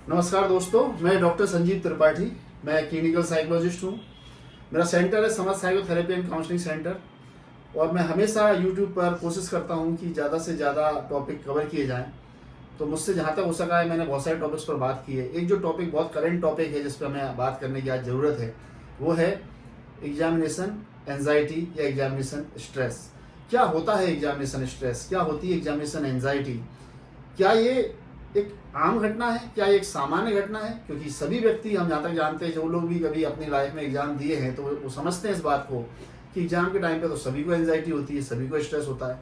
नमस्कार दोस्तों, मैं डॉक्टर संजीव त्रिपाठी। मैं क्लिनिकल साइकोलॉजिस्ट हूँ। मेरा सेंटर है समझ साइकोथेरेपी एंड काउंसलिंग सेंटर। और मैं हमेशा यूट्यूब पर कोशिश करता हूँ कि ज़्यादा से ज़्यादा टॉपिक कवर किए जाएं। तो मुझसे जहाँ तक हो सका है मैंने बहुत सारे टॉपिक्स पर बात की है। एक जो टॉपिक बहुत करंट टॉपिक है जिस पर हमें बात करने की आज ज़रूरत है वो है एग्जामिनेशन एंजाइटी या एग्जामिनेशन स्ट्रेस। क्या होता है एग्जामिनेशन स्ट्रेस, क्या होती है एग्जामिनेशन एंजाइटी, क्या ये एक आम घटना है, क्या ये एक सामान्य घटना है? क्योंकि सभी व्यक्ति, हम जहाँ तक जानते हैं, जो लोग भी कभी अपनी लाइफ में एग्जाम दिए हैं तो वो समझते हैं इस बात को कि एग्जाम के टाइम पे तो सभी को एंजाइटी होती है, सभी को स्ट्रेस होता है।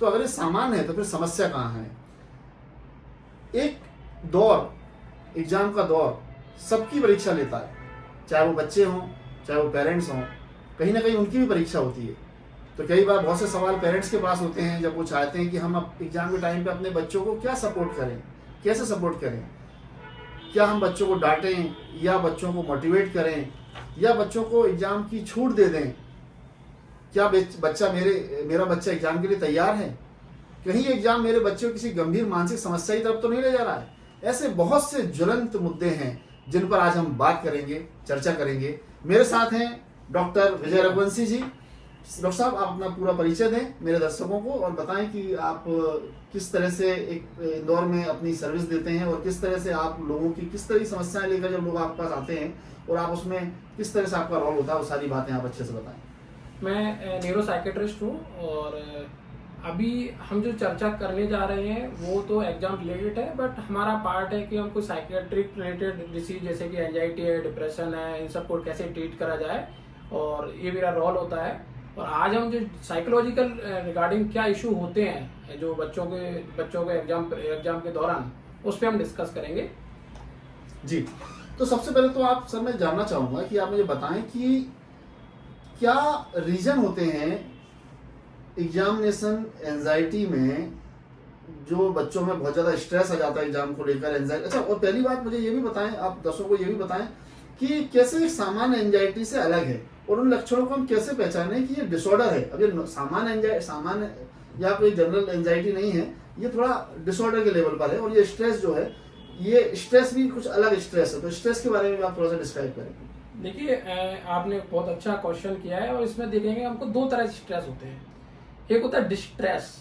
तो अगर ये सामान्य है तो फिर समस्या कहाँ है? एक दौर, एग्जाम का दौर सबकी परीक्षा लेता है, चाहे वो बच्चे हों चाहे वो पेरेंट्स हों, कहीं ना कहीं उनकी भी परीक्षा होती है। तो कई बार बहुत से सवाल पेरेंट्स के पास होते हैं जब वो चाहते हैं कि हम अब एग्जाम के टाइम पे अपने बच्चों को क्या सपोर्ट करें, कैसे सपोर्ट करें। क्या हम बच्चों को डांटें या बच्चों को मोटिवेट करें या बच्चों को एग्जाम की छूट दे दें? क्या मेरा बच्चा एग्जाम के लिए तैयार है? कहीं एग्जाम मेरे बच्चे को किसी गंभीर मानसिक समस्या की तरफ तो नहीं ले जा रहा है? ऐसे बहुत से ज्वलंत मुद्दे हैं जिन पर आज हम बात करेंगे, चर्चा करेंगे। मेरे साथ हैं डॉक्टर विजय रघुवंशी जी। डॉक्टर साहब, आप अपना पूरा परिचय दें मेरे दर्शकों को और बताएं कि आप किस तरह से एक इंदौर में अपनी सर्विस देते हैं और किस तरह से आप लोगों की किस तरह की समस्याएं लेकर जब लोग आपके पास आते हैं और आप उसमें किस तरह से आपका रोल होता है, वो सारी बातें आप अच्छे से बताएं। मैं न्यूरो साइकेट्रिस्ट हूँ और अभी हम जो चर्चा करने जा रहे हैं वो तो एग्जाम रिलेटेड है, बट हमारा पार्ट है कि हम कोई साइकेट्रिक रिलेटेड डिसीज जैसे कि एंजाइटी है, डिप्रेशन है, इन सब को कैसे ट्रीट करा जाए, और ये मेरा रोल होता है। और आज हम जो साइकोलॉजिकल रिगार्डिंग क्या इशू होते हैं जो बच्चों के एग्जाम के दौरान, उस पर हम डिस्कस करेंगे। जी, तो सबसे पहले तो आप सर मैं जानना चाहूँगा कि आप मुझे बताएं कि क्या रीजन होते हैं एग्जामिनेशन एंजाइटी में, जो बच्चों में बहुत ज़्यादा स्ट्रेस आ जाता है एग्जाम को लेकर, एंजाइटी। अच्छा, और पहली बात मुझे ये भी बताएं, आप दर्शकों को ये भी बताएं कि कैसे एक सामान्य एंजाइटी से अलग है और उन लक्षणों को हम कैसे पहचाने कि ये डिसऑर्डर है। अब ये सामान्य या कोई जनरल एंजाइटी नहीं है, ये थोड़ा डिसऑर्डर के लेवल पर है। और ये स्ट्रेस जो है, ये स्ट्रेस भी कुछ अलग स्ट्रेस है। तो स्ट्रेस के बारे में आप थोड़ा सा डिस्क्राइब करें। देखिए, आपने बहुत अच्छा क्वेश्चन किया है और इसमें देखेंगे हमको दो तरह के स्ट्रेस होते हैं। एक होता है डिस्ट्रेस,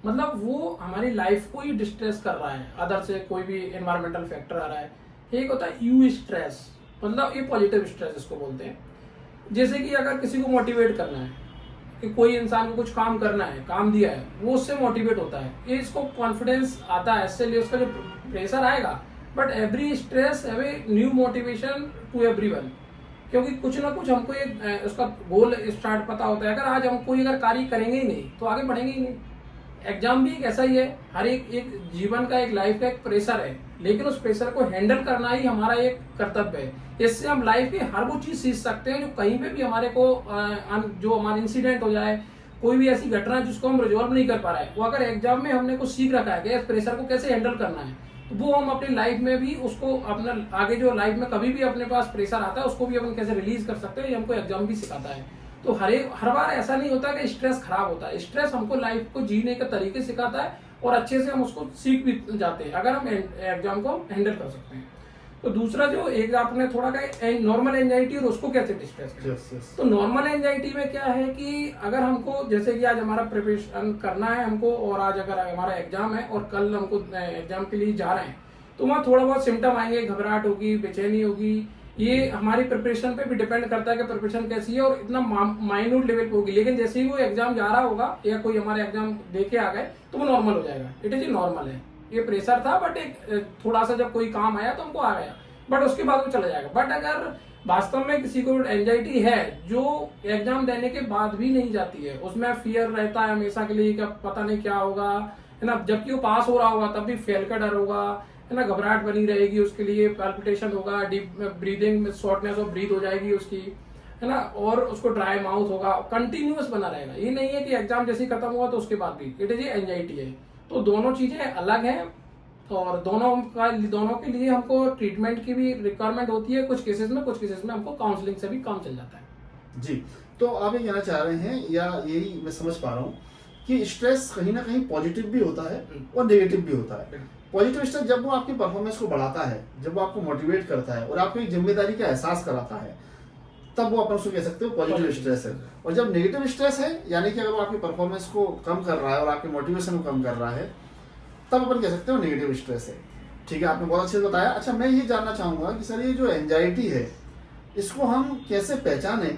मतलब वो हमारी लाइफ को ही डिस्ट्रेस कर रहा है, अदर से कोई भी एनवायरमेंटल फैक्टर आ रहा है। एक होता है यू स्ट्रेस, मतलब ये पॉजिटिव स्ट्रेस इसको बोलते हैं। जैसे कि अगर किसी को मोटिवेट करना है कि कोई इंसान को कुछ काम करना है, काम दिया है, वो उससे मोटिवेट होता है, ये इसको कॉन्फिडेंस आता है, इससे लिए उसका जो प्रेशर आएगा। But every stress have a new motivation to everyone, क्योंकि कुछ ना कुछ हमको एक उसका गोल स्टार्ट पता होता है। अगर आज हम कोई अगर कार्य करेंगे ही नहीं तो आगे बढ़ेंगे ही नहीं। एग्जाम भी एक ऐसा ही है, हर एक जीवन का, एक लाइफ का एक प्रेशर है, लेकिन उस प्रेशर को हैंडल करना ही हमारा एक कर्तव्य है। इससे हम लाइफ की हर वो चीज सीख सकते हैं जो कहीं पे भी हमारे को जो हमारा इंसिडेंट हो जाए, कोई भी ऐसी घटना जिसको हम रिजॉल्व नहीं कर पा रहे हैं, वो अगर एग्जाम में हमने कुछ सीख रखा है कि इस प्रेशर को कैसे हैंडल करना है, तो वो हम अपनी लाइफ में भी उसको अपना आगे जो लाइफ में कभी भी अपने पास प्रेशर आता है उसको भी अपन कैसे रिलीज कर सकते हैं, ये हमको एग्जाम भी सिखाता है। तो हर बार ऐसा नहीं होता कि स्ट्रेस खराब होता है। स्ट्रेस हमको लाइफ को जीने के तरीके सिखाता है और अच्छे से हम उसको सीख भी जाते हैं अगर हम एग्जाम को हैंडल कर सकते हैं। तो दूसरा जो एक आपने थोड़ा कहा नॉर्मल एंजाइटी और उसको कैसे डिस्ट्रेस करें। तो नॉर्मल एंजाइटी में क्या है कि अगर हमको जैसे कि आज हमारा प्रिपरेशन करना है हमको, और आज अगर हमारा एग्जाम है और कल हमको एग्जाम के लिए जा रहे हैं, तो वहाँ थोड़ा बहुत सिम्टम आएंगे, घबराहट होगी, बेचैनी होगी। ये हमारी प्रिपरेशन पे भी डिपेंड करता है कि प्रिपरेशन कैसी है और इतना माइन्यूट लेवल पे होगी। लेकिन जैसे ही वो एग्जाम जा रहा होगा या कोई हमारे एग्जाम दे के आ गए तो वो नॉर्मल हो जाएगा। इट इज नॉर्मल है, ये प्रेशर था बट एक थोड़ा सा जब कोई काम आया तो हमको आ गया, बट उसके बाद वो चला जाएगा। बट अगर वास्तव में किसी को एंजाइटी है जो एग्जाम देने के बाद भी नहीं जाती है, उसमें फियर रहता है हमेशा के लिए कि पता नहीं क्या होगा, है ना, जबकि वो पास हो रहा होगा तब भी फेल का डर होगा, है ना, घबराहट बनी रहेगी, उसके लिए पैल्पिटेशन होगा, डीप ब्रीदिंग में शॉर्टनेस ऑफ ब्रीथ हो जाएगी उसकी, है ना, और उसको ड्राई माउथ होगा, कंटिन्यूअस बना रहेगा। ये नहीं है कि एग्जाम जैसे ही खत्म हुआ तो उसके बाद भी, इट इज एंजाइटी है। तो दोनों चीजें अलग हैं और दोनों के लिए हमको ट्रीटमेंट की भी रिक्वायरमेंट होती है कुछ केसेस में हमको काउंसलिंग से भी काम चल जाता है। जी, तो आप ये कहना चाह रहे हैं या यही मैं समझ पा रहा हूँ कि स्ट्रेस कहीं ना कहीं पॉजिटिव भी होता है और नेगेटिव भी होता है। पॉजिटिव स्ट्रेस जब वो आपकी परफॉर्मेंस को बढ़ाता है, जब वो आपको मोटिवेट करता है और आपको एक जिम्मेदारी का एहसास कराता है, तब वो अपन उसको कह सकते हो पॉजिटिव स्ट्रेस है। और जब नेगेटिव स्ट्रेस है, यानी कि अगर वो आपकी परफॉर्मेंस को कम कर रहा है और आपके मोटिवेशन को कम कर रहा है, तब अपन कह सकते हो नेगेटिव स्ट्रेस है। ठीक है, आपने बहुत अच्छे से बताया। अच्छा, मैं ये जानना चाहूँगा कि सर ये जो एंजाइटी है, इसको हम कैसे पहचानें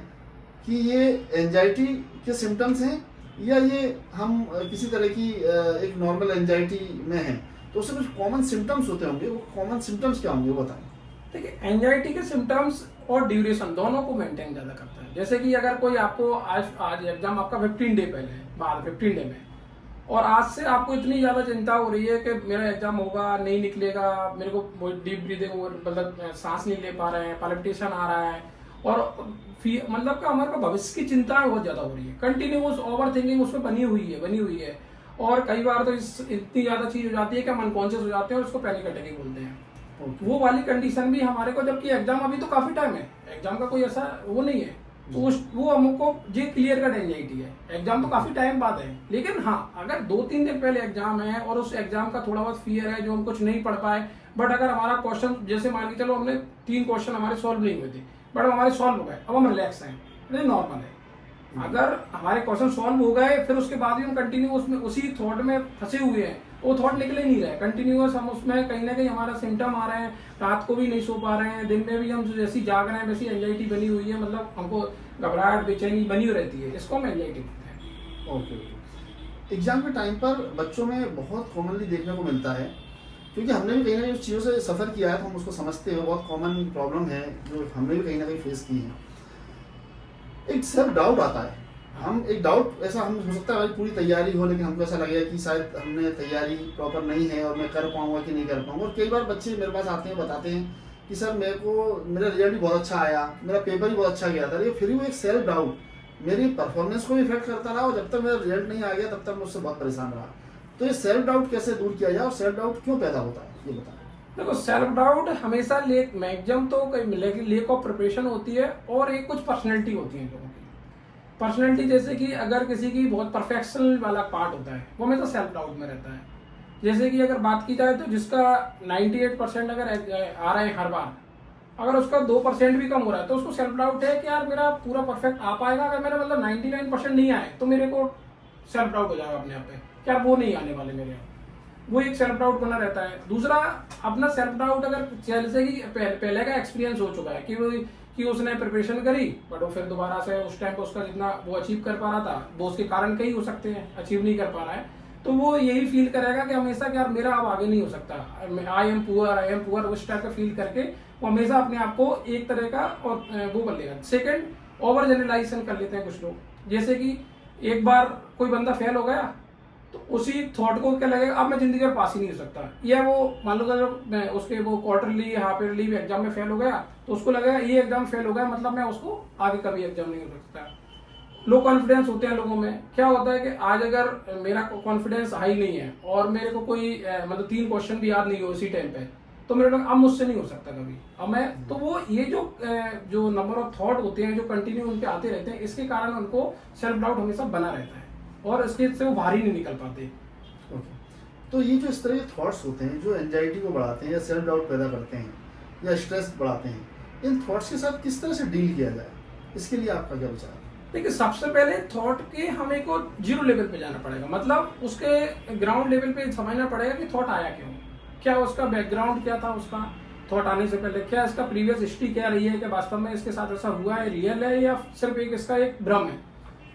कि ये एंजाइटी के सिम्टम्स हैं या ये हम किसी तरह की एक नॉर्मल एंजाइटी में हैं? तो उससे कुछ कॉमन सिम्टम्स होते होंगे, वो कॉमन सिम्टम्स क्या होंगे वो बताएं। देखिए, एंजाइटी के सिम्टम्स और ड्यूरेशन दोनों को मेंटेन ज़्यादा करता है। जैसे कि अगर कोई आपको आज एग्जाम आपका 15 डे पहले है, बाद 15 डे में, और आज से आपको इतनी ज़्यादा चिंता हो रही है कि मेरा एग्जाम होगा नहीं निकलेगा, मेरे को डीप ब्रीदिंग मतलब सांस नहीं ले पा रहे हैं, पल्पिटेशन आ रहा है, और मतलब कि हमारे को भविष्य की चिंताएं बहुत ज़्यादा हो रही है, कंटिन्यूस ओवर थिंकिंग उसमें बनी हुई है। और कई बार तो इतनी ज़्यादा चीज़ हो जाती है कि हम अनकॉन्शियस हो जाते हैं और उसको पैनिक अटैक बोलते हैं। वो वाली कंडीशन भी हमारे को, जबकि एग्जाम अभी तो काफी टाइम है, एग्जाम का कोई ऐसा वो नहीं है, तो वो हमको ये क्लियर कट एंजाइटी है। एग्जाम तो काफी टाइम बाद है, लेकिन हाँ, अगर 2-3 दिन पहले एग्जाम है और उस एग्जाम का थोड़ा बहुत फियर है जो हम कुछ नहीं पढ़ पाए, बट अगर हमारा क्वेश्चन, जैसे मान के चलो हमने 3 क्वेश्चन हमारे सॉल्व नहीं हुए थे, बट हमारे सॉल्व हो गए, अब हम रिलैक्स हैं, नॉर्मल है। अगर हमारे क्वेश्चन सॉल्व हो गए, फिर उसके बाद भी हम कंटिन्यू उसमें उसी थॉट में फंसे हुए हैं, वो थॉट निकले नहीं रहे, कंटिन्यूअस हम उसमें कहीं ना कहीं हमारा सिम्टम आ रहे हैं, रात को भी नहीं सो पा रहे हैं, दिन में भी हम जैसी जाग रहे हैं वैसी एंजाइटी बनी हुई है, मतलब हमको घबराहट बेचैनी बनी हुई रहती है, इसको हम एंजाइटी कहते हैं। ओके। एग्जाम के टाइम पर बच्चों में बहुत कॉमनली देखने को मिलता है, क्योंकि हमने भी कहीं ना कहीं उस चीज़ों से सफ़र किया है, तो हम उसको समझते हैं, बहुत कॉमन प्रॉब्लम है जो हमने भी कहीं ना कहीं फेस की है। एक सेल्फ डाउट आता है, हम एक डाउट ऐसा हम हो सकता है हमारी पूरी तैयारी हो, लेकिन हमको ऐसा लगेगा कि शायद हमने तैयारी प्रॉपर नहीं है और मैं कर पाऊंगा कि नहीं कर पाऊंगा। और कई बार बच्चे मेरे पास आते हैं, बताते हैं कि सर मेरा रिजल्ट भी बहुत अच्छा आया, मेरा पेपर भी बहुत अच्छा गया था, लेकिन फिर भी वो एक सेल्फ डाउट मेरी परफॉर्मेंस को भी इफेक्ट करता रहा, और जब तक मेरा रिजल्ट नहीं आ गया तब तक मैं उससे बहुत परेशान रहा। तो ये सेल्फ डाउट कैसे दूर किया जाए और सेल्फ डाउट क्यों पैदा होता है, ये बताएं। देखो, सेल्फ डाउट हमेशा मैक्सिमम तो लेक ऑफ प्रिपरेशन होती है, और एक कुछ पर्सनैलिटी होती है लोगों की। पर्सनैलिटी जैसे कि अगर किसी की बहुत परफेक्शन वाला पार्ट होता है, वो हमेशा सेल्फ डाउट में रहता है। जैसे कि अगर बात की जाए तो जिसका 98% अगर आ रहा है हर बार, अगर उसका 2% भी कम हो रहा है तो उसको सेल्फ डाउट है कि यार मेरा पूरा परफेक्ट आ पाएगा। अगर मेरा मतलब 99% नहीं आए तो मेरे को सेल्फ डाउट हो जाएगा अपने आप पे, क्या वो नहीं आने वाले मेरे यहाँ, वो एक सेल्फ डाउट बना रहता है। दूसरा, अपना सेल्फ डाउट अगर जैसे कि पहले का एक्सपीरियंस हो चुका है कि उसने प्रिपरेशन करी, बट वो फिर दोबारा से उस टाइम पे उसका जितना वो अचीव कर पा रहा था, वो उसके कारण कई हो सकते हैं, अचीव नहीं कर पा रहा है, तो वो यही फील करेगा कि हमेशा कि यार मेरा अब आगे नहीं हो सकता, आई एम पुअर, उस टाइप का फील करके वो हमेशा अपने आप को एक तरह का और वो कर लेगा। सेकंड, ओवर जनरलाइजेशन कर लेते हैं कुछ लोग, जैसे कि एक बार कोई बंदा फेल हो गया तो उसी थॉट को क्या लगेगा, अब मैं जिंदगी में पास ही नहीं हो सकता, या वो मान लो अगर उसके वो क्वार्टरली हाफ ईयरली भी एग्जाम में फेल हो गया तो उसको लगेगा ये एग्जाम फेल हो गया मतलब मैं उसको आगे कभी एग्जाम नहीं हो सकता। लो कॉन्फिडेंस होते हैं लोगों में। क्या होता है कि आज अगर मेरा कॉन्फिडेंस हाई नहीं है और मेरे को कोई मतलब 3 क्वेश्चन भी याद नहीं हो उसी टाइम पे, तो मेरे को अब मुझसे नहीं हो सकता कभी, अब मैं तो वो ये जो नंबर ऑफ थॉट होते हैं जो कंटिन्यू उनके आते रहते हैं, इसके कारण उनको सेल्फ डाउट हमेशा बना रहता है और इसके से वो बाहर ही नहीं निकल पाते। ओके। तो ये जो इस तरह के थॉट्स होते हैं जो एंजाइटी को बढ़ाते हैं या सेल्फ डाउट पैदा करते हैं या स्ट्रेस बढ़ाते हैं, इन थॉट्स के साथ किस तरह से डील किया जाए, इसके लिए आपका क्या विचार है? देखिए, सबसे पहले थॉट के हमें को 0 लेवल पे जाना पड़ेगा, मतलब उसके ग्राउंड लेवल पे समझना पड़ेगा कि थॉट आया क्यों, क्या उसका बैकग्राउंड क्या था, उसका थॉट आने से पहले क्या इसका प्रीवियस हिस्ट्री क्या रही है, कि वास्तव में इसके साथ ऐसा हुआ है, रियल है या सिर्फ एक इसका एक भ्रम है,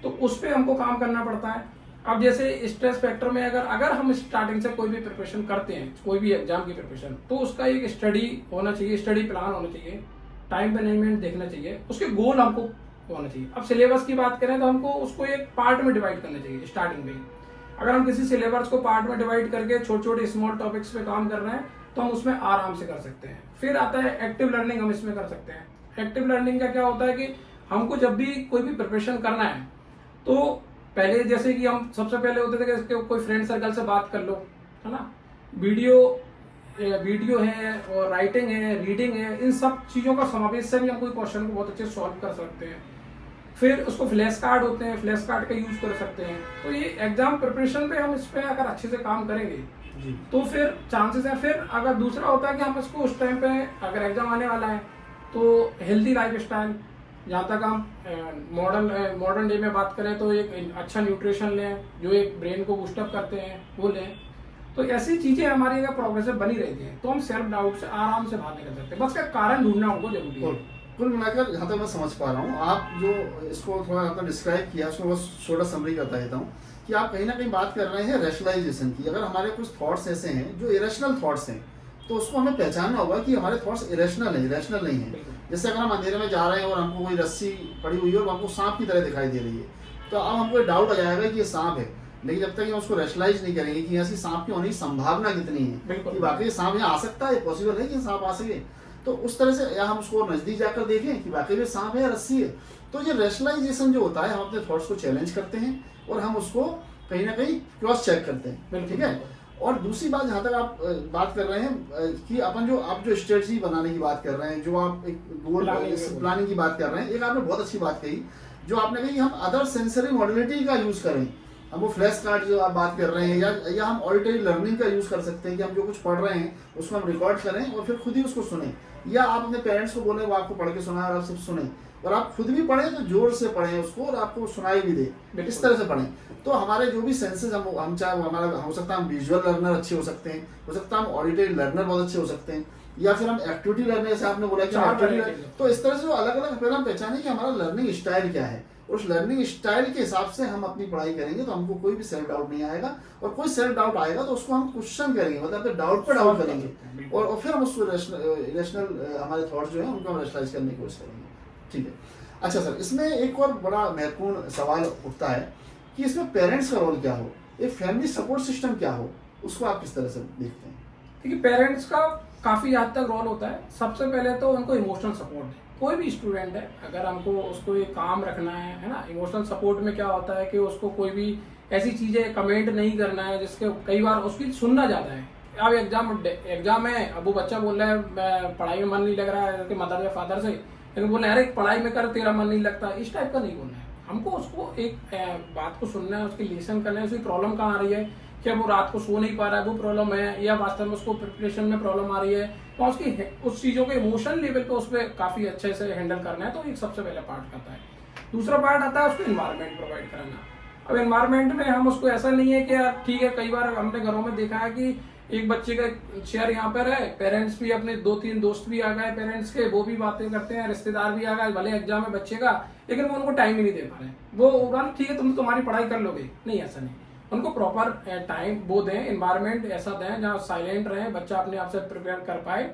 तो उस पर हमको काम करना पड़ता है। अब जैसे स्ट्रेस फैक्टर में अगर हम स्टार्टिंग से कोई भी प्रिपरेशन करते हैं, कोई भी एग्जाम की प्रिपरेशन, तो उसका एक स्टडी होना चाहिए, स्टडी प्लान होना चाहिए, टाइम मैनेजमेंट देखना चाहिए, उसके गोल हमको होना चाहिए। अब सिलेबस की बात करें तो हमको उसको एक पार्ट में डिवाइड करना चाहिए स्टार्टिंग में। अगर हम किसी सिलेबस को पार्ट में डिवाइड करके छोटे छोटे स्मॉल टॉपिक्स पे काम कर रहे हैं तो हम उसमें आराम से कर सकते हैं। फिर आता है एक्टिव लर्निंग, हम इसमें कर सकते हैं। एक्टिव लर्निंग का क्या होता है कि हमको जब भी कोई भी प्रिपरेशन करना है तो पहले जैसे कि हम सबसे पहले होते थे कि कोई फ्रेंड सर्कल से बात कर लो, है ना, वीडियो है और राइटिंग है, रीडिंग है, इन सब चीज़ों का समावेश से भी हम कोई क्वेश्चन को बहुत अच्छे से सॉल्व कर सकते हैं। फिर उसको फ्लैश कार्ड होते हैं, फ्लैश कार्ड का यूज कर सकते हैं। तो ये एग्जाम प्रिपरेशन पे हम इस पर अगर अच्छे से काम करेंगे जी। तो फिर चांसेस है। फिर अगर दूसरा होता है कि हम इसको उस टाइम पे अगर एग्जाम आने वाला है तो हेल्दी लाइफ स्टाइल, जहाँ तक हम मॉडर्न डे में बात करें तो एक अच्छा न्यूट्रिशन लें जो एक ब्रेन को बूस्टअप करते हैं वो लें। तो ऐसी चीजें हमारी अगर प्रोग्रेसिव बनी रहती हैं तो हम सेल्फ डाउट से आराम से बाहर निकल सकते हैं। बस का कारण ढूंढना हमको जरूरी है। कुल मिलाकर जहाँ तक मैं समझ पा रहा हूँ, आप जो इसको थोड़ा आपने डिस्क्राइब किया उसको बस छोटा समरी करता रहता हूँ कि आप कहीं ना कहीं बात कर रहे हैं रैशनलाइजेशन की। अगर हमारे कुछ थॉट्स ऐसे हैं जो इरेशनल थॉट्स हैं तो उसको हमें पहचानना होगा कि हमारे थॉट्स इरेशनल हैं, रैशनल नहीं है। जैसे अगर हम अंधेरे में जा रहे हैं और हमको कोई रस्सी पड़ी हुई है और हमको सांप की तरह दिखाई दे रही है तो अब हमको डाउट आ जाएगा कि ये सांप है, लेकिन जब तक हम उसको रैशनलाइज नहीं करेंगे कि ऐसी सांप की होने की संभावना कितनी है कि वाकई सांप यहाँ आ सकता है, पॉसिबल है कि सांप आ सके, तो उस तरह से या हम उसको नजदीक जाकर देखें कि वाकई में सांप है या रस्सी है। तो ये रैशनलाइजेशन जो होता है, हम अपने थॉट्स को चैलेंज करते हैं और हम उसको कहीं ना कहीं क्रॉस चेक करते हैं, ठीक है। और दूसरी बात, जहाँ तक आप बात कर रहे हैं कि अपन जो आप जो स्ट्रेटजी बनाने की बात कर रहे हैं, जो आप एक गोल प्लानिंग की बात कर रहे हैं, एक आपने बहुत अच्छी बात कही जो आपने कही हम अदर सेंसरी मॉडलिटी का यूज करें। हम वो फ्लैश कार्ड जो आप बात कर रहे हैं या हम ऑडिटरी लर्निंग का यूज कर सकते हैं कि हम जो कुछ पढ़ रहे हैं उसको हम रिकॉर्ड करें और फिर खुद ही उसको सुने, या आप अपने पेरेंट्स को बोले वो आपको पढ़ के सुनाए और आप सिर्फ सुने, और आप खुद भी पढ़ें तो जोर से पढ़ें उसको और आपको सुनाई भी दे, इस तरह से पढ़ें। तो हमारे जो भी सेंसेस हम चाहे हमारा हो सकता है हम विजुअल लर्नर अच्छे हो सकते हैं, हो सकता है हम ऑडिटरी लर्नर बहुत अच्छे हो सकते हैं, या फिर हम एक्टिविटी लर्नर, जैसे आपने बोला कि तो इस तरह से जो अलग अलग पहले हम पहचानें कि हमारा लर्निंग स्टाइल क्या है, उस लर्निंग स्टाइल के हिसाब से हम अपनी पढ़ाई करेंगे तो हमको कोई भी सेल्फ डाउट नहीं आएगा, और कोई सेल्फ डाउट आएगा तो उसको हम क्वेश्चन करेंगे, मतलब डाउट पर डाउट करेंगे और फिर हम उसको रेशनल हमारे थॉट्स जो है उनको हम रेशनलाइज करने की कोशिश करेंगे, ठीक है। अच्छा सर, इसमें एक और बड़ा महत्वपूर्ण सवाल उठता है कि इसमें पेरेंट्स का रोल क्या हो, एक फैमिली सपोर्ट सिस्टम क्या हो, उसको आप किस तरह से देखते हैं? देखिए, पेरेंट्स का काफी हद तक रोल होता है। सबसे पहले तो उनको इमोशनल सपोर्ट है। कोई भी स्टूडेंट है, अगर हमको उसको ये काम रखना है ना, इमोशनल सपोर्ट में क्या होता है कि उसको कोई भी ऐसी चीजें कमेंट नहीं करना है जिसके कई बार उसकी सुनना ज्यादा है। अब एग्जाम है, अब वो बच्चा बोल रहा है मैं पढ़ाई में मन नहीं लग रहा है मदर या फादर से, लेकिन बोल रहे हैं अरे पढ़ाई में कर तेरा मन नहीं लगता, इस टाइप का नहीं बोलना है। हमको उसको एक बात को सुनना है, उसकी लिसन करना है, उसकी प्रॉब्लम कहाँ आ रही है, क्या वो रात को सो नहीं पा रहा है वो प्रॉब्लम है, या वास्तव में उसको प्रिपरेशन में प्रॉब्लम आ रही है, तो उसकी उस चीजों के इमोशनल लेवल पे उस पर काफी अच्छे से हैंडल करना है। तो एक सबसे पहला पार्ट करता है। दूसरा पार्ट आता है उसको एनवायरनमेंट प्रोवाइड कराना। अब एनवायरनमेंट में हम उसको ऐसा नहीं है कि यार ठीक है, कई बार हमने घरों में देखा है कि एक बच्चे का चेयर यहाँ पर है, पेरेंट्स भी अपने 2-3 दोस्त भी आ गए पेरेंट्स के, वो भी बातें करते हैं, रिश्तेदार भी आ गए, भले एग्जाम है बच्चे का, लेकिन वो उनको टाइम ही नहीं दे पा रहे। वो ठीक है तुम तुम्हारी पढ़ाई कर लोगे, नहीं ऐसा नहीं, उनको प्रॉपर टाइम वो दें, एनवायरनमेंट ऐसा दें जहाँ साइलेंट रहे, बच्चा अपने आप से प्रिपेयर कर पाए।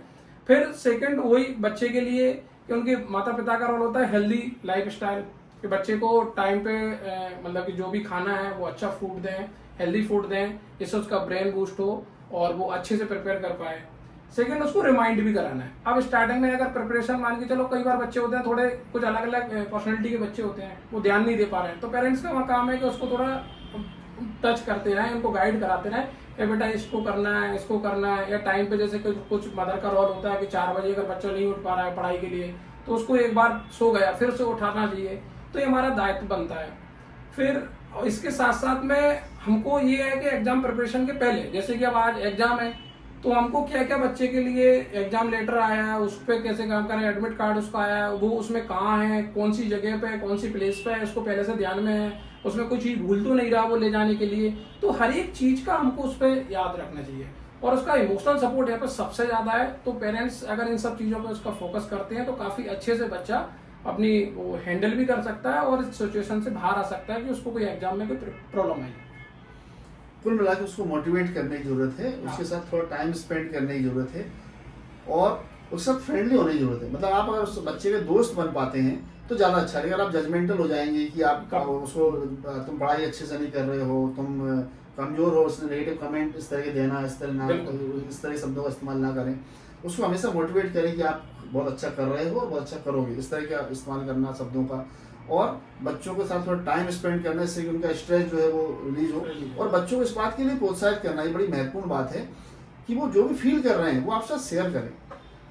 फिर सेकंड वही बच्चे के लिए कि उनके माता पिता का रोल होता है हेल्दी लाइफ स्टाइल, कि बच्चे को टाइम पे मतलब कि जो भी खाना है वो अच्छा फूड दें, हेल्दी फूड दें, जिससे उसका ब्रेन बूस्ट हो और वो अच्छे से प्रिपेयर कर पाए। सेकंड, उसको रिमाइंड भी कराना है। अब स्टार्टिंग में अगर प्रिपरेशन मान के चलो, कई बार बच्चे होते हैं थोड़े कुछ अलग अलग पर्सनैलिटी के बच्चे होते हैं, वो ध्यान नहीं दे पा रहे हैं, तो पेरेंट्स का वहाँ काम है कि उसको थोड़ा टच करते रहें, उनको गाइड कराते रहें कि बेटा इसको करना है, इसको करना है, या टाइम पे जैसे कुछ मदर का रोल होता है कि 4 बजे अगर बच्चा नहीं उठ पा रहा है पढ़ाई के लिए तो उसको एक बार सो गया फिर से उठाना चाहिए, तो ये हमारा दायित्व बनता है। फिर इसके साथ साथ में हमको ये है कि एग्जाम प्रिपरेशन के पहले, जैसे कि अब आज एग्जाम है तो हमको क्या क्या बच्चे के लिए एग्जाम लेटर आया है उस पर कैसे काम करें, एडमिट कार्ड उसका आया है वो उसमें कहाँ है, कौन सी जगह पे, कौन सी प्लेस पे है, उसको पहले से ध्यान में है, उसमें कोई चीज भूल तो नहीं रहा वो ले जाने के लिए। तो हर एक चीज का हमको उस पर याद रखना चाहिए, और उसका इमोशनल सपोर्ट यहाँ पे सबसे ज्यादा है। तो पेरेंट्स अगर इन सब चीजों पे उसका फोकस करते हैं तो काफी अच्छे से बच्चा अपनी वो हैंडल भी कर सकता है और इस सिचुएशन से बाहर आ सकता है कि उसको कोई एग्जाम में कोई प्रॉब्लम आई। कुल मिला के उसको मोटिवेट करने की जरूरत है, उसके साथ थोड़ा टाइम स्पेंड करने की जरूरत है और उसके साथ फ्रेंडली होने की जरूरत है। मतलब आप अगर उस बच्चे के दोस्त बन पाते हैं तो ज़्यादा अच्छा है। अगर आप जजमेंटल हो जाएंगे कि आप उसको तुम पढ़ाई अच्छे से नहीं कर रहे हो, तुम कमजोर हो, उसने नेगेटिव कमेंट इस तरह के देना, इस तरह शब्दों का इस्तेमाल ना करें। उसको हमेशा मोटिवेट करें कि आप बहुत अच्छा कर रहे हो और बहुत अच्छा करोगे, इस तरह का इस्तेमाल करना शब्दों का, और बच्चों के साथ थोड़ा टाइम स्पेंड करने से उनका स्ट्रेस जो है वो रिलीज हो, और बच्चों को इस बात के लिए प्रोत्साहित करना, ये बड़ी महत्वपूर्ण बात है कि वो जो भी फील कर रहे हैं वो आपसे शेयर करें।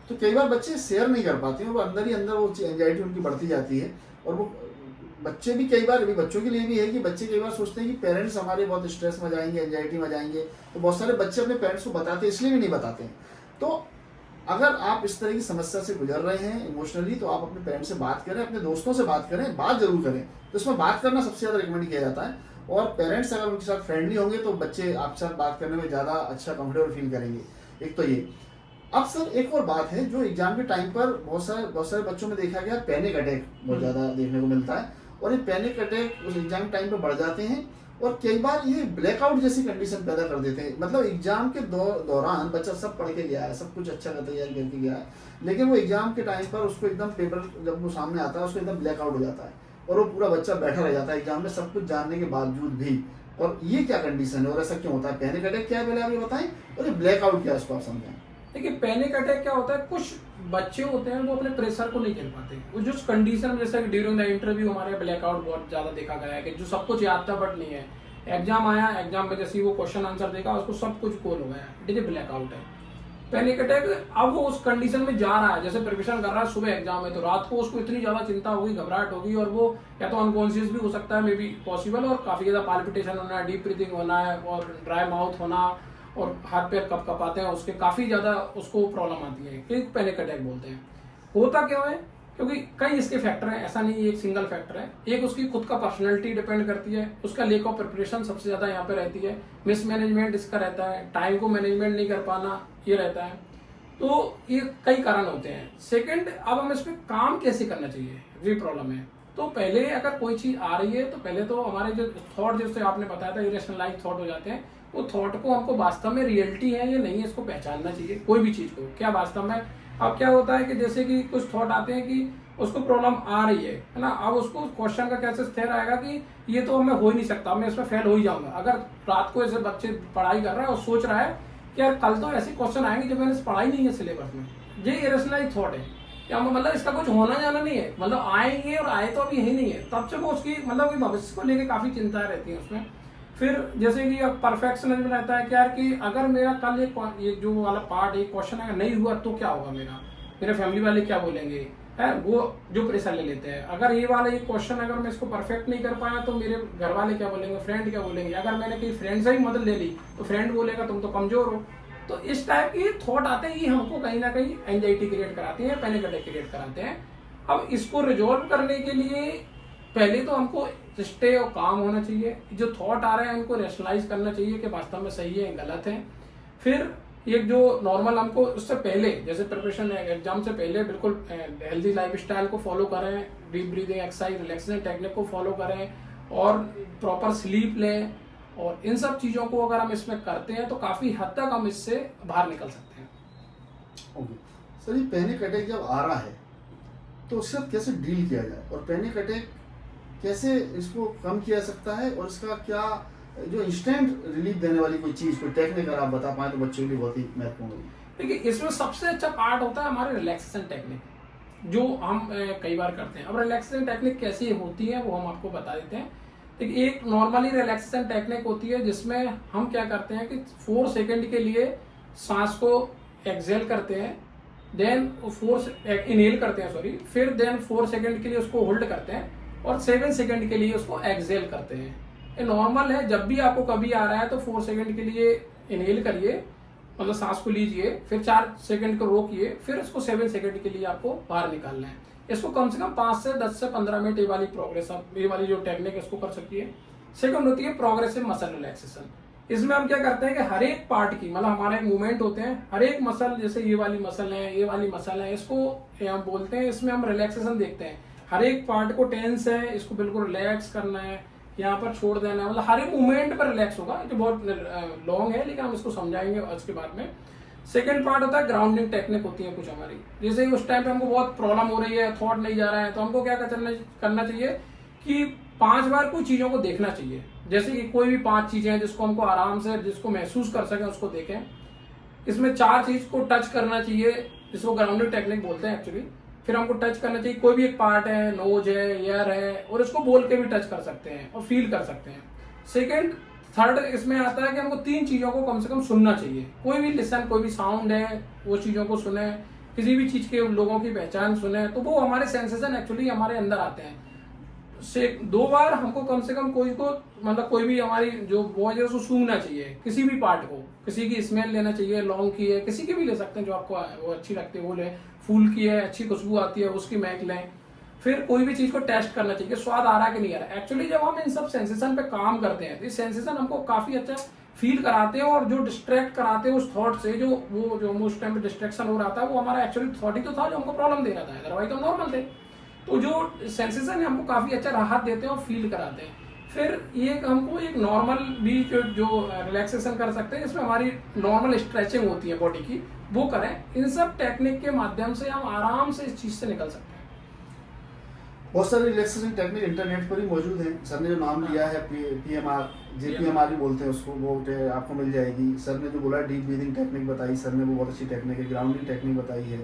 तो कई बार बच्चे शेयर नहीं कर पाते हैं, वो अंदर ही अंदर वो एंजाइटी उनकी बढ़ती जाती है और वो बच्चे भी कई बार, अभी बच्चों के लिए भी है कि बच्चे कई बार सोचते हैं कि पेरेंट्स हमारे बहुत स्ट्रेस में जाएंगे, एंजाइटी में जाएंगे, तो बहुत सारे बच्चे अपने पेरेंट्स को बताते हैं, इसलिए भी नहीं बताते हैं। तो अगर आप इस तरह की समस्या से गुजर रहे हैं इमोशनली, तो आप अपने पेरेंट्स से बात करें, अपने दोस्तों से बात करें, बात जरूर करें। तो इसमें बात करना सबसे ज़्यादा रिकमेंड किया जाता है, और पेरेंट्स अगर उनके साथ फ्रेंडली होंगे तो बच्चे आपके साथ बात करने में ज़्यादा अच्छा कंफर्टेबल फील करेंगे। एक तो ये। अब सर एक और बात है, जो एग्जाम के टाइम पर बहुत सारे बच्चों में देखा गया पैनिक अटैक बहुत ज़्यादा देखने को मिलता है, और ये पैनिक अटैक उस एग्जाम टाइम पर बढ़ जाते हैं, और कई बार ये ब्लैकआउट जैसी कंडीशन पैदा कर देते हैं। मतलब एग्जाम के दौरान बच्चा सब पढ़ के गया है, सब कुछ अच्छा का तैयारी करके गया है, लेकिन वो एग्जाम के टाइम पर उसको एकदम पेपर जब वो सामने आता है उसको एकदम ब्लैकआउट हो जाता है, और वो पूरा बच्चा बैठा रह जाता है एग्जाम में सब कुछ जानने के बावजूद भी। और ये क्या कंडीशन है और ऐसा क्यों होता है? पैनिक अटैक क्या है पहले आप ये बताएं, और ये ब्लैकआउट क्या है इसको आप समझाएं। देखिए, पैनिक अटैक क्या होता है, कुछ बच्चे होते हैं वो अपने प्रेशर को नहीं झेल पाते। वो जो कंडीशन, जैसे ड्यूरिंग द इंटरव्यू हमारे ब्लैकआउट बहुत ज्यादा देखा गया है कि जो सब कुछ याद था बट नहीं है, एग्जाम आया, एग्जाम में जैसे ही वो क्वेश्चन आंसर देखा उसको सब कुछ गोल हो गया, इट इज ब्लैकआउट है। पैनिक अटैक, अब वो उस कंडीशन में जा रहा है, जैसे प्रिपरेशन कर रहा है, सुबह एग्जाम है तो रात को उसको इतनी ज्यादा चिंता होगी, घबराहट होगी, और वो या तो अनकॉन्शियस भी हो सकता है, मे बी पॉसिबल, और काफी ज्यादा पाल्पिटेशन होना है, डीप ब्रीथिंग होना है, और ड्राई माउथ होना, और हाथ पैर कपकपाते हैं उसके, काफी ज्यादा उसको प्रॉब्लम आती है, कि पैनिक अटैक बोलते हैं। होता क्यों है? क्योंकि कई इसके फैक्टर हैं, ऐसा नहीं एक सिंगल फैक्टर है। एक उसकी खुद का पर्सनैलिटी डिपेंड करती है, उसका लेक ऑफ प्रिपरेशन सबसे ज्यादा यहाँ पे रहती है, मिसमैनेजमेंट इसका रहता है, टाइम को मैनेजमेंट नहीं कर पाना ये रहता है। तो ये कई कारण होते हैं। सेकंड, अब हम इस पे काम कैसे करना चाहिए, ये प्रॉब्लम है। तो पहले अगर कोई चीज आ रही है तो पहले तो हमारे जो थॉट, जैसे आपने बताया था इरेशनलाइज थॉट हो जाते हैं, वो थॉट को हमको वास्तव में रियलिटी है या नहीं है इसको पहचानना चाहिए। कोई भी चीज को क्या वास्तव में, अब क्या होता है कि जैसे कि कुछ थॉट आते हैं कि उसको प्रॉब्लम आ रही है ना, अब उसको क्वेश्चन का कैसे स्थिर आएगा कि ये तो मैं हो ही नहीं सकता, मैं इसमें फेल हो ही जाऊंगा। अगर रात को ऐसे बच्चे पढ़ाई कर रहा है और सोच रहा है कि यार कल तो ऐसे क्वेश्चन आएंगे जब मैंने पढ़ाई नहीं है सिलेबस में, ये इरेशनलाइज थॉट है। क्या मतलब इसका कुछ होना जाना नहीं है, मतलब आएंगे और आए तो अभी यही नहीं है, तब से वो उसकी मतलब भविष्य को लेकर काफी चिंताएं रहती है उसमें। फिर जैसे कि अब परफेक्शनिज्म रहता है कि यार कि अगर मेरा कल ये जो वाला पार्ट एक क्वेश्चन अगर नहीं हुआ तो क्या होगा, मेरे फैमिली वाले क्या बोलेंगे, है वो जो प्रेशर ले लेते हैं। अगर ये वाला एक क्वेश्चन अगर मैं इसको परफेक्ट नहीं कर पाया तो मेरे घर वाले क्या बोलेंगे, फ्रेंड क्या बोलेंगे, अगर मैंने कहीं फ्रेंड से ही मदद ले ली तो फ्रेंड बोलेगा तुम तो कमजोर हो। तो इस टाइप के थॉट आते हैं, ये हमको कहीं ना कहीं एंजाइटी क्रिएट कराते हैं, पैनिक अटैक क्रिएट कराते हैं। अब इसको रिजॉल्व करने के लिए पहले तो हमको स्टे और काम होना चाहिए, जो थॉट आ रहे हैं उनको रैशनलाइज करना चाहिए कि वास्तव में सही है गलत है। फिर एक जो नॉर्मल हमको उससे पहले, जैसे प्रिपरेशन एग्जाम से पहले बिल्कुल हेल्दी लाइफस्टाइल को फॉलो करें, deep breathing exercise relaxation technique को फॉलो करें, और प्रॉपर स्लीप लें, और इन सब चीजों को अगर हम इसमें करते हैं तो काफी हद तक हम इससे बाहर निकल सकते हैं। ओके सर, ये पैनिक अटैक जब आ रहा है तो उससे कैसे डील किया जाए, और पैनिक अटैक कैसे इसको कम किया जा सकता है, और इसका क्या जो इंस्टेंट रिलीफ देने वाली कोई चीज, कोई टेक्निक अगर आप बता पाए तो बच्चों के लिए बहुत ही महत्वपूर्ण होगी। देखिए, इसमें सबसे अच्छा पार्ट होता है हमारे रिलैक्सेशन टेक्निक, जो हम कई बार करते हैं। अब रिलैक्सेशन टेक्निक कैसी होती है वो हम आपको बता देते हैं। देखिए, एक नॉर्मली रिलैक्सेशन टेक्निक होती है जिसमें हम क्या करते हैं कि 4 सेकंड के लिए सांस को एक्सेल करते हैं, देन इनहेल करते हैं, सॉरी, फिर देन 4 सेकंड के लिए उसको होल्ड करते हैं, और 7 सेकंड के लिए उसको एक्सेल करते हैं। ये नॉर्मल है, जब भी आपको कभी आ रहा है तो 4 सेकंड के लिए इनहेल करिए, मतलब सांस को लीजिए, फिर 4 सेकंड को रोकिए, फिर इसको 7 सेकंड के लिए आपको बाहर निकालना है। इसको कम से कम 5 से 10 से 15 मिनट ये वाली प्रोग्रेस, ये वाली जो टेक्निक है इसको कर सकती है। सेकंड होती है प्रोग्रेसिव मसल रिलैक्सेशन। इसमें हम क्या करते हैं कि हर एक पार्ट की, मतलब हमारे मूवमेंट होते हैं, हर एक मसल, जैसे ये वाली मसल है, ये वाली मसल है, इसको हम बोलते हैं, इसमें हम रिलैक्सेशन देखते हैं। हर एक पार्ट को टेंस है, इसको बिल्कुल रिलैक्स करना है, यहाँ पर छोड़ देना है, मतलब हर एक मूवमेंट पर रिलैक्स होगा। जो बहुत लॉन्ग है लेकिन हम इसको समझाएंगे आज के बाद में। सेकंड पार्ट होता है ग्राउंडिंग टेक्निक होती है कुछ हमारी, जैसे उस टाइम पे हमको बहुत प्रॉब्लम हो रही है, थॉट नहीं जा रहा है, तो हमको क्या करना चाहिए कि 5 बार कुछ चीजों को देखना चाहिए। जैसे कि कोई भी 5 चीजें हैं जिसको हमको आराम से, जिसको महसूस कर सके, उसको देखें। इसमें 4 चीज को टच करना चाहिए, जिसको ग्राउंडिंग टेक्निक बोलते हैं एक्चुअली। फिर हमको टच करना चाहिए, कोई भी एक पार्ट है, नोज है, ईयर है, और इसको बोल के भी टच कर सकते हैं और फील कर सकते हैं। थर्ड इसमें आता है कि हमको 3 चीजों को कम से कम सुनना चाहिए। कोई भी लिसन, कोई भी साउंड है, वो चीजों को सुने, किसी भी चीज के लोगों की पहचान सुने, तो वो हमारे सेंसेशन एक्चुअली हमारे अंदर आते हैं। से 2 बार हमको कम से कम कोई को मतलब कोई भी हमारी जो वॉइस है उसको सूंघना चाहिए, किसी भी पार्ट को, किसी की स्मेल लेना चाहिए, लौंग की है, किसी की भी ले सकते हैं जो आपको वो अच्छी लगती है वो ले, फूल की है अच्छी खुशबू आती है उसकी महक लें। फिर कोई भी चीज को टेस्ट करना चाहिए कि स्वाद आ रहा है कि नहीं आ रहा है। एक्चुअली जब हम इन सब सेंसेशन पे काम करते हैं तो ये सेंसेशन हमको काफी अच्छा फील कराते हैं, और जो डिस्ट्रैक्ट कराते हैं उस थॉट से, जो उस टाइम पे डिस्ट्रैक्शन हो रहा था वो हमारा एक्चुअली थॉट ही तो था जो हमको प्रॉब्लम दे रहा था, अदरवाइज हम नॉर्मल थे। तो जो सेंसेशन है हमको काफी अच्छा राहत देते हैं और फील कराते हैं। फिर ये हमको एक नॉर्मल भी जो रिलैक्सेशन कर सकते हैं, इसमें हमारी नॉर्मल स्ट्रेचिंग होती है बॉडी की, वो करें। इन सब टेक्निक के माध्यम से हम आराम से इस चीज से निकल सकते हैं। बहुत सारे रिलैक्सेशन टेक्निक इंटरनेट पर ही मौजूद हैं। सर ने जो नाम लिया है PMR, JPMR भी बोलते हैं उसको, वो आपको मिल जाएगी। सर ने जो बोला डीप ब्रीदिंग टेक्निक बताई सर ने, वो बहुत अच्छी टेक्निक है। ग्राउंडिंग टेक्निक बताई है।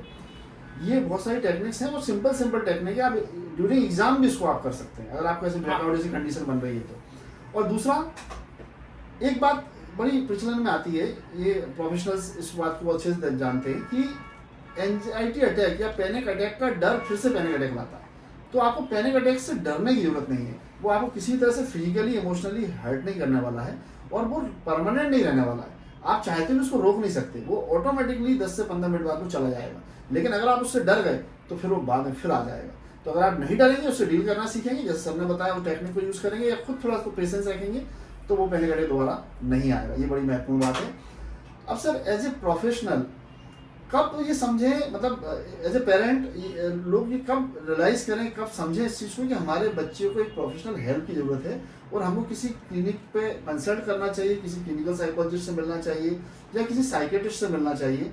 ये बहुत सारी टेक्निक्स हैं, वो सिंपल टेक्निक है। आप ड्यूरिंग एग्जाम भी इसको आप कर सकते हैं, अगर आपको ऐसे ब्रेकआउट जैसी कंडीशन बन रही है तो। और दूसरा, एक बात बड़ी प्रचलन में आती है, ये प्रोफेशनल्स इस बात को अच्छे से जानते हैं कि एंजाइटी अटैक या पैनिक अटैक का डर फिर से पैनिक अटैक लाता है। तो आपको पैनिक अटैक से डरने की जरूरत नहीं है। वो आपको किसी तरह से फिजिकली इमोशनली हर्ट नहीं करने वाला है, और वो परमानेंट नहीं रहने वाला है। आप चाहते भी उसको रोक नहीं सकते, वो ऑटोमेटिकली 10 से 15 मिनट बाद वो चला जाएगा। लेकिन अगर आप उससे डर गए तो फिर वो बाद में फिर आ जाएगा। तो अगर आप नहीं डरेंगे, उससे डील करना सीखेंगे, जैसे सर ने बताया वो टेक्निक को यूज करेंगे, या खुद थोड़ा उसको पेशेंस रखेंगे, तो वो पैनिक अटैक दोबारा नहीं आएगा। ये बड़ी महत्वपूर्ण बात है। अब सर, एज ए प्रोफेशनल कब ये समझे, मतलब एज ए पेरेंट लोग ये कब रियलाइज करें, कब समझें इस चीज़ को कि हमारे बच्चे को एक प्रोफेशनल हेल्प की ज़रूरत है, और हमको किसी क्लिनिक पे कंसल्ट करना चाहिए, किसी क्लिनिकल साइकोलॉजिस्ट से मिलना चाहिए, या किसी साइकेट्रिस्ट से मिलना चाहिए।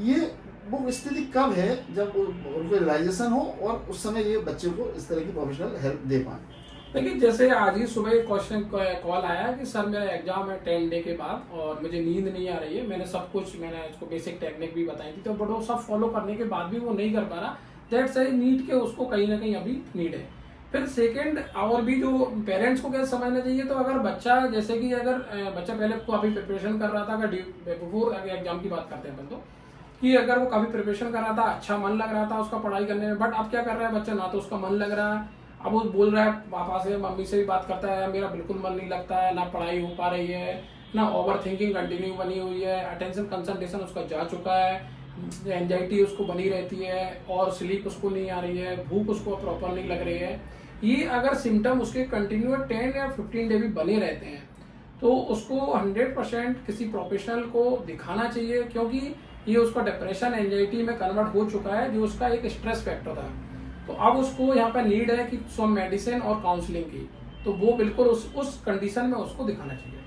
ये वो स्थिति कब है जब उनको रियलाइजेशन हो, और उस समय ये बच्चे को इस तरह की प्रोफेशनल हेल्प दे पाए। देखिए, जैसे आज ही सुबह एक क्वेश्चन कॉल आया कि सर मेरा एग्जाम है 10 डे के बाद और मुझे नींद नहीं आ रही है। मैंने सब कुछ, मैंने इसको बेसिक टेक्निक भी बताई थी, तो बट वो सब फॉलो करने के बाद भी वो नहीं कर पा रहा। दैट्स आई नीड के उसको कहीं ना कहीं अभी नीड है। फिर सेकेंड, और भी जो पेरेंट्स को कैसे समझना चाहिए, तो अगर बच्चा, जैसे कि अगर बच्चा पहले काफी प्रिपरेशन कर रहा था, अगर बिफोर एग्जाम की बात करते हैं अपन तो, कि अगर वो काफी प्रिपरेशन कर रहा था, अच्छा मन लग रहा था उसका पढ़ाई करने में, बट अब क्या कर रहा है बच्चा, ना तो उसका मन लग रहा है, अब वो बोल रहा है पापा से, मम्मी से भी बात करता है, मेरा बिल्कुल मन नहीं लगता है, ना पढ़ाई हो पा रही है, ना ओवर थिंकिंग कंटिन्यू बनी हुई है, अटेंशन कंसंट्रेशन उसका जा चुका है, एंजाइटी उसको बनी रहती है, और स्लीप उसको नहीं आ रही है, भूख उसको प्रॉपर नहीं लग रही है। ये अगर सिम्टम उसके कंटिन्यू 10 या 15 डे भी बने रहते हैं, तो उसको 100% किसी प्रोफेशनल को दिखाना चाहिए, क्योंकि ये उसका डिप्रेशन एंजाइटी में कन्वर्ट हो चुका है, जो उसका एक स्ट्रेस फैक्टर था। तो अब उसको यहाँ पर नीड है कि सम मेडिसिन और काउंसलिंग की, तो वो बिल्कुल उस कंडीशन में उसको दिखाना चाहिए।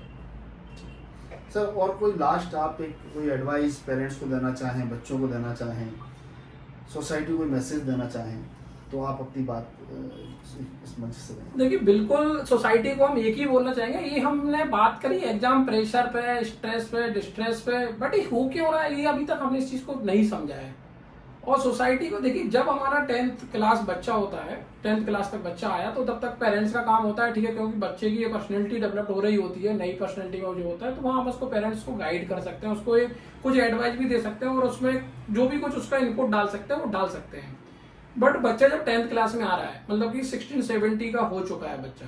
सर, और कोई लास्ट आप कोई एडवाइस पेरेंट्स को देना चाहें, बच्चों को देना चाहें, सोसाइटी को कोई मैसेज देना चाहें, तो आप अपनी बात इस मंच से दें। देखिए, बिल्कुल सोसाइटी को हम एक ही बोलना चाहेंगे, ये हमने बात करी एग्जाम प्रेशर पे, स्ट्रेस पे, डिस्ट्रेस पे, बट ये हो क्यों रहा है, ये अभी तक हमने इस चीज को नहीं समझा है। और सोसाइटी को देखिए, जब हमारा 10th क्लास बच्चा होता है, 10th क्लास तक बच्चा आया, तो तब तक पेरेंट्स का काम होता है, ठीक है, क्योंकि बच्चे की पर्सनैलिटी डेवलप हो रही होती है, नई पर्सनैलिटी में जो होता है, तो वहाँ हम उसको पेरेंट्स को गाइड कर सकते हैं, उसको कुछ एडवाइस भी दे सकते हैं, और उसमें जो भी कुछ उसका इनपुट डाल सकते हैं वो डाल सकते हैं। बट बच्चा जब 10th क्लास में आ रहा है, मतलब कि 16-17 का हो चुका है बच्चा,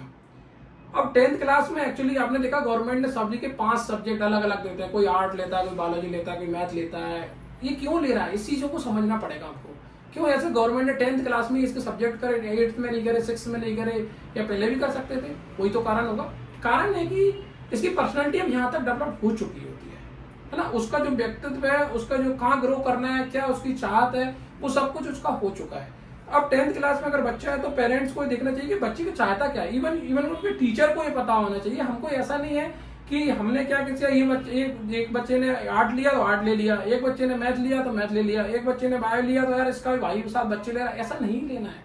अब 10th क्लास में एक्चुअली आपने देखा गवर्नमेंट ने सब्जी के 5 सब्जेक्ट अलग अलग देते हैं, कोई आर्ट लेता है, कोई बायोलॉजी लेता है, कोई मैथ लेता है। ये क्यों ले रहा है, इस चीजों को समझना पड़ेगा आपको। क्यों ऐसे गवर्नमेंट ने 10th क्लास में इसके सब्जेक्ट करे, 8th में नहीं करे, 6th में नहीं करे, या पहले भी कर सकते थे? कोई तो कारण होगा। कारण है कि इसकी पर्सनैलिटी अब यहाँ तक डेवलप हो चुकी होती है ना, उसका जो व्यक्तित्व है, उसका जो कहाँ ग्रो करना है, क्या उसकी चाहत है, वो सब कुछ उसका हो चुका है। अब 10th क्लास में अगर बच्चा है, तो पेरेंट्स को देखना चाहिए कि बच्चे की चाहता क्या है। इवन उनके टीचर को ये पता होना चाहिए। हमको ऐसा नहीं है कि हमने क्या किया, एक बच्चे ने आर्ट लिया तो आर्ट ले लिया, एक बच्चे ने मैथ लिया तो मैथ ले लिया, एक बच्चे ने बायो लिया तो यार इसका भाई के साथ बच्चे ले रहा, ऐसा नहीं लेना है।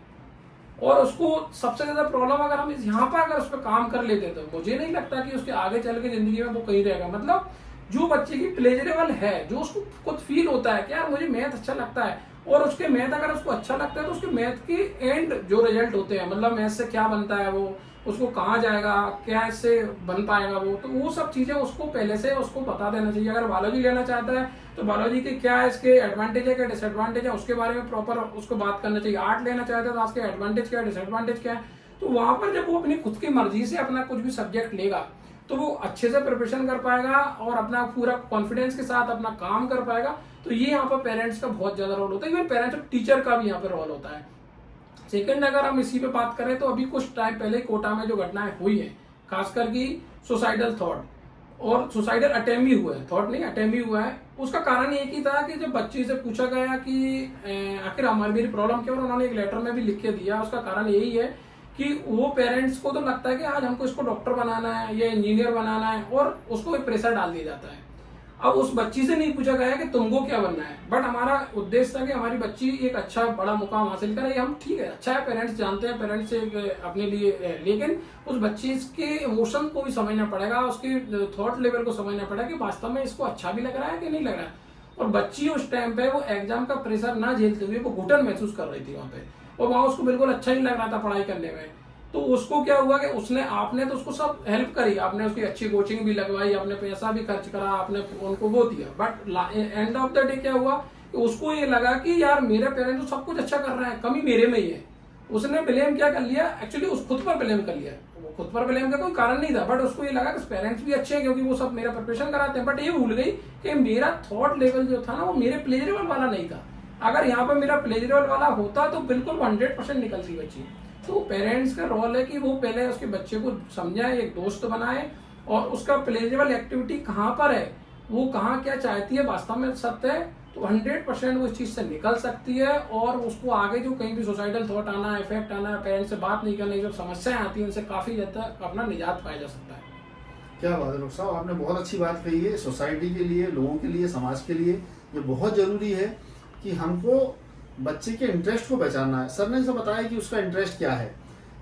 और उसको सबसे ज्यादा प्रॉब्लम, अगर हम यहाँ पर अगर उस पर काम कर लेते, तो मुझे नहीं लगता कि उसके आगे चल के जिंदगी में वो कहीं रहेगा। मतलब जो बच्चे की प्लेजरेबल है, जो उसको खुद फील होता है कि यार मुझे मैथ अच्छा लगता है, और उसके मैथ अगर उसको अच्छा लगता है, तो उसके मैथ के एंड जो रिजल्ट होते हैं, मतलब मैथ से क्या बनता है, वो उसको कहाँ जाएगा, क्या इससे बन पाएगा वो, तो वो सब चीजें उसको पहले से उसको बता देना चाहिए। अगर बायोलॉजी लेना चाहता है, तो बायोलॉजी के क्या इसके एडवांटेज है, क्या डिसएडवांटेज है, उसके बारे में प्रॉपर उसको बात करना चाहिए। आर्ट लेना चाहता है, तो उसके एडवांटेज क्या है, डिसएडवांटेज क्या है, तो वहां पर जब वो अपनी खुद की मर्जी से अपना कुछ भी सब्जेक्ट लेगा तो वो अच्छे से प्रिपरेशन कर पाएगा और अपना पूरा कॉन्फिडेंस के साथ अपना काम कर पाएगा। तो ये यहाँ पर पेरेंट्स का बहुत ज्यादा रोल होता है, इवन पेरेंट्स और टीचर का भी यहाँ पे रोल होता है। सेकंड, अगर हम इसी पे बात करें तो अभी कुछ टाइम पहले कोटा में जो घटनाएं हुई है, खासकर की सुसाइडल थॉट और सुसाइडल अटेम्प्ट भी हुआ है, थॉट नहीं अटेम्प्ट भी हुआ है, उसका कारण एक ही था कि जब बच्ची से पूछा गया कि आखिर हमारी मेरी प्रॉब्लम क्या है, और उन्होंने एक लेटर में भी लिख के दिया। उसका कारण यही है कि वो पेरेंट्स को तो लगता है कि आज हमको इसको डॉक्टर बनाना है या इंजीनियर बनाना है, और उसको एक प्रेशर डाल दिया जाता है। अब उस बच्ची से नहीं पूछा गया कि तुमको क्या बनना है, बट हमारा उद्देश्य था कि हमारी बच्ची एक अच्छा बड़ा मुकाम हासिल करे। हम ठीक है, अच्छा है, पेरेंट्स जानते हैं, पेरेंट्स अपने लिए, लेकिन उस बच्ची के इमोशन को भी समझना पड़ेगा, उसके थॉट लेवल को समझना पड़ेगा कि वास्तव में इसको अच्छा भी लग रहा है कि नहीं लग रहा है। और बच्ची उस टाइम पे वो एग्जाम का प्रेशर ना झेलते हुए वो घुटन महसूस कर रही थी वहां पे, और वहां उसको बिल्कुल अच्छा नहीं लग रहा था पढ़ाई करने में। तो उसको क्या हुआ कि उसने आपने तो उसको सब हेल्प करी, आपने उसकी अच्छी कोचिंग भी लगवाई, आपने पैसा भी खर्च करा, आपने उनको वो दिया, but end of the day क्या हुआ कि उसको ये लगा कि यार मेरे पेरेंट्स तो सब कुछ अच्छा कर रहे हैं, कमी मेरे में ही है। उसने ब्लेम क्या कर लिया, एक्चुअली उस खुद पर ब्लेम कर लिया। वो खुद पर ब्लेम का कोई कारण नहीं था, बट उसको ये लगा कि पेरेंट्स भी अच्छे हैं क्योंकि वो सब मेरा प्रिपरेशन कराते हैं, बट ये भूल गई कि मेरा थॉट लेवल जो था ना वो मेरे प्लेजरेबल वाला नहीं था। अगर यहाँ पर मेरा प्लेजरेबल वाला होता तो बिल्कुल 100% निकलती बच्ची। तो पेरेंट्स का रोल है कि वो पहले उसके बच्चे को समझाए, एक दोस्त बनाए, और उसका प्लेजरेबल एक्टिविटी कहाँ पर है, वो कहाँ क्या चाहती है, वास्तव में सत्य है, तो 100% वो इस चीज से निकल सकती है। और उसको आगे जो कहीं भी सुसाइडल थॉट आना, इफेक्ट आना, पेरेंट्स से बात नहीं करने की जो समस्याएं आती हैं उनसे काफी हद तक अपना निजात पाया जा सकता है। क्या बात है डॉक्टर साहब, आपने बहुत अच्छी बात कही है। सोसाइटी के लिए, लोगों के लिए, समाज के लिए ये बहुत जरूरी है कि हमको बच्चे के इंटरेस्ट को पहचानना है। सर ने जो बताया कि उसका इंटरेस्ट क्या है,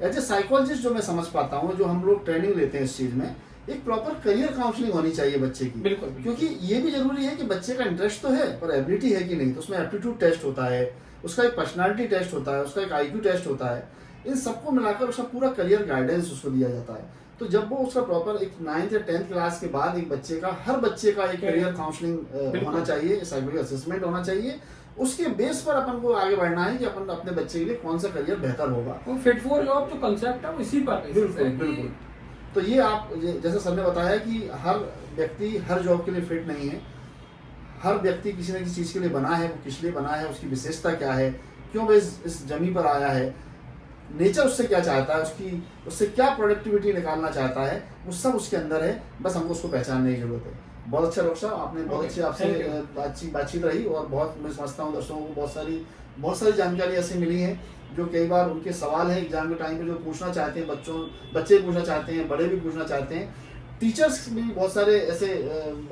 एज ए साइकोलॉजिस्ट जो मैं समझ पाता हूँ, जो हम लोग ट्रेनिंग लेते हैं इस चीज में, एक प्रॉपर करियर काउंसलिंग होनी चाहिए बच्चे की। बिल्कुल। क्योंकि ये भी जरूरी है कि बच्चे का इंटरेस्ट तो है पर एबिलिटी है कि नहीं। तो उसमें एप्टीट्यूड टेस्ट होता है, उसका एक पर्सनालिटी टेस्ट होता है, उसका एक IQ टेस्ट होता है। इन सबको मिलाकर उसका पूरा करियर गाइडेंस उसको दिया जाता है। तो जब वो उसका प्रॉपर एक 9th या 10th क्लास के बाद एक बच्चे का, हर बच्चे का एक करियर काउंसलिंग होना चाहिए, साइकोलॉजिकल असेसमेंट होना चाहिए। उसके बेस पर अपन को आगे बढ़ना है कि अपन अपने बच्चे के लिए कौन सा करियर बेहतर होगा। वो फिट फॉर जॉब जो कंसेप्ट है वो इसी पर बिल्कुल बिल्कुल। तो ये आप जैसे सर ने बताया कि हर व्यक्ति हर जॉब के लिए फिट नहीं है। हर व्यक्ति किसी न किसी चीज के लिए बना है, वो किस लिए बना है, उसकी विशेषता क्या है, क्यों वो इस जमीन पर आया है, नेचर उससे क्या चाहता है, उससे क्या प्रोडक्टिविटी निकालना चाहता है, वो सब उसके अंदर है। बस हमको उसको पहचानने की जरूरत है। बहुत अच्छा डॉक्टर साहब, आपने बहुत अच्छी आपसे बातचीत रही, और बहुत मैं समझता हूँ दर्शकों को बहुत सारी जानकारी ऐसी मिली है जो कई बार उनके सवाल है एग्जाम के टाइम पे जो पूछना चाहते हैं, बच्चे पूछना चाहते हैं, बड़े भी पूछना चाहते हैं। टीचर्स भी बहुत सारे ऐसे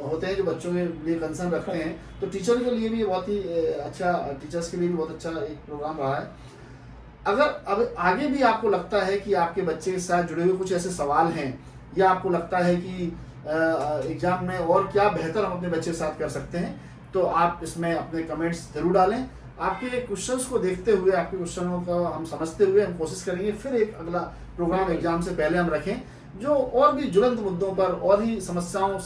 होते हैं जो बच्चों के लिए कंसर्न रखते हैं। तो टीचर के लिए भी बहुत ही अच्छा, टीचर्स के लिए भी बहुत अच्छा एक प्रोग्राम रहा है। अगर अब आगे भी आपको लगता है कि आपके बच्चे के साथ जुड़े हुए कुछ ऐसे सवाल हैं, या आपको लगता है कि एग्जाम में और क्या बेहतर हम अपने बच्चे के साथ कर सकते हैं, तो आप इसमें अपने कमेंट्स जरूर डालें। आपके क्वेश्चंस को देखते हुए, आपके क्वेश्चनों को हम समझते हुए हम कोशिश करेंगे फिर एक अगला प्रोग्राम एग्जाम से पहले हम रखें, जो और भी ज्वलंत मुद्दों पर और ही समस्याओं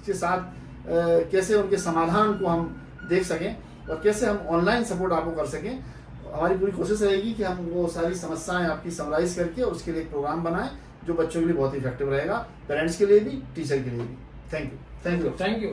के साथ कैसे उनके समाधान को हम देख सकें और कैसे हम ऑनलाइन सपोर्ट आपको कर सकें। हमारी पूरी कोशिश रहेगी कि हम वो सारी समस्याएं आपकी समराइज करके उसके लिए एक प्रोग्राम बनाएं जो बच्चों के लिए बहुत इफेक्टिव रहेगा, पेरेंट्स के लिए भी, टीचर के लिए भी। Thank you. Thank you.